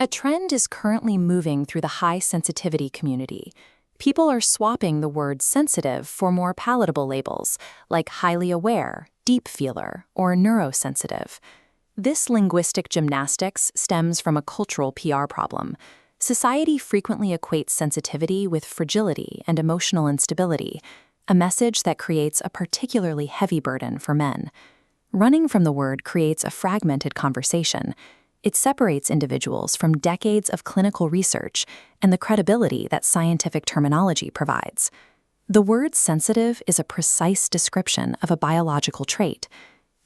A trend is currently moving through the high sensitivity community. People are swapping the word sensitive for more palatable labels, like highly aware, deep feeler, or neurosensitive. This linguistic gymnastics stems from a cultural PR problem. Society frequently equates sensitivity with fragility and emotional instability, a message that creates a particularly heavy burden for men. Running from the word creates a fragmented conversation. It separates individuals from decades of clinical research and the credibility that scientific terminology provides. The word sensitive is a precise description of a biological trait.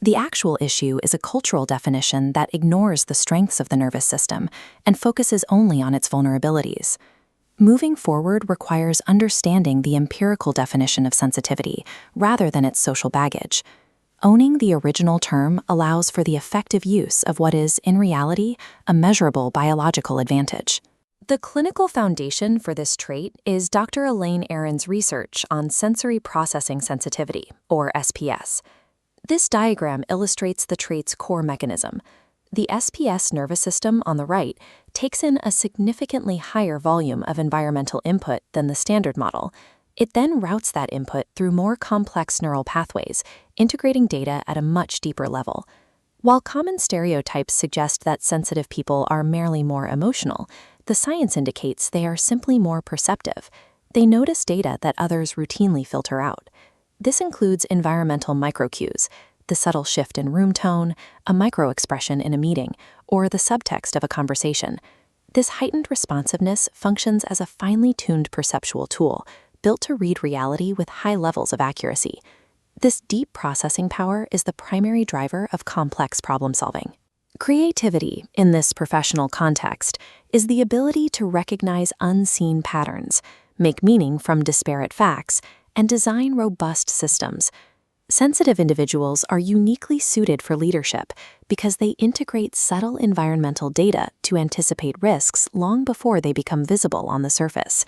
The actual issue is a cultural definition that ignores the strengths of the nervous system and focuses only on its vulnerabilities. Moving forward requires understanding the empirical definition of sensitivity rather than its social baggage. Owning the original term allows for the effective use of what is, in reality, a measurable biological advantage. The clinical foundation for this trait is Dr. Elaine Aron's research on sensory processing sensitivity, or SPS. This diagram illustrates the trait's core mechanism. The SPS nervous system on the right takes in a significantly higher volume of environmental input than the standard model. It then routes that input through more complex neural pathways, integrating data at a much deeper level. While common stereotypes suggest that sensitive people are merely more emotional, the science indicates they are simply more perceptive. They notice data that others routinely filter out. This includes environmental microcues, the subtle shift in room tone, a microexpression in a meeting, or the subtext of a conversation. This heightened responsiveness functions as a finely tuned perceptual tool, built to read reality with high levels of accuracy. This deep processing power is the primary driver of complex problem solving. Creativity, in this professional context, is the ability to recognize unseen patterns, make meaning from disparate facts, and design robust systems. Sensitive individuals are uniquely suited for leadership because they integrate subtle environmental data to anticipate risks long before they become visible on the surface.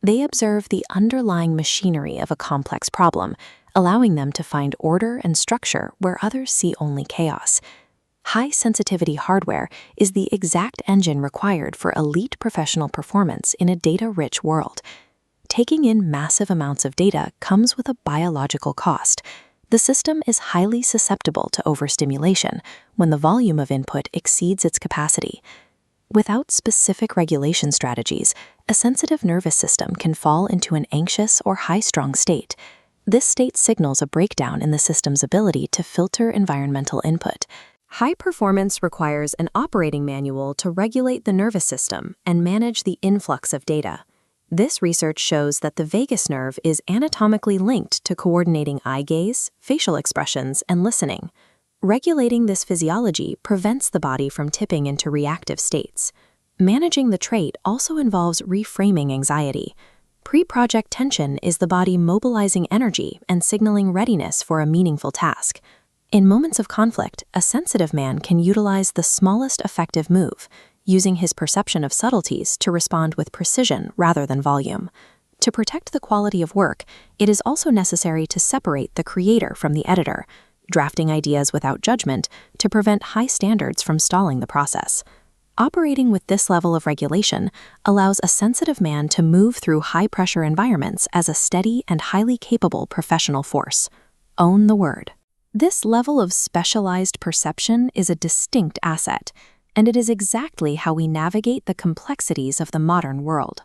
They observe the underlying machinery of a complex problem, allowing them to find order and structure where others see only chaos. High-sensitivity hardware is the exact engine required for elite professional performance in a data-rich world. Taking in massive amounts of data comes with a biological cost. The system is highly susceptible to overstimulation when the volume of input exceeds its capacity. Without specific regulation strategies, a sensitive nervous system can fall into an anxious or high-strung state. This state signals a breakdown in the system's ability to filter environmental input. High performance requires an operating manual to regulate the nervous system and manage the influx of data. This research shows that the vagus nerve is anatomically linked to coordinating eye gaze, facial expressions, and listening. Regulating this physiology prevents the body from tipping into reactive states. Managing the trait also involves reframing anxiety. Pre-project tension is the body mobilizing energy and signaling readiness for a meaningful task. In moments of conflict, a sensitive man can utilize the smallest effective move, using his perception of subtleties to respond with precision rather than volume. To protect the quality of work, it is also necessary to separate the creator from the editor, drafting ideas without judgment to prevent high standards from stalling the process. Operating with this level of regulation allows a sensitive man to move through high-pressure environments as a steady and highly capable professional force. Own the word. This level of specialized perception is a distinct asset, and it is exactly how we navigate the complexities of the modern world.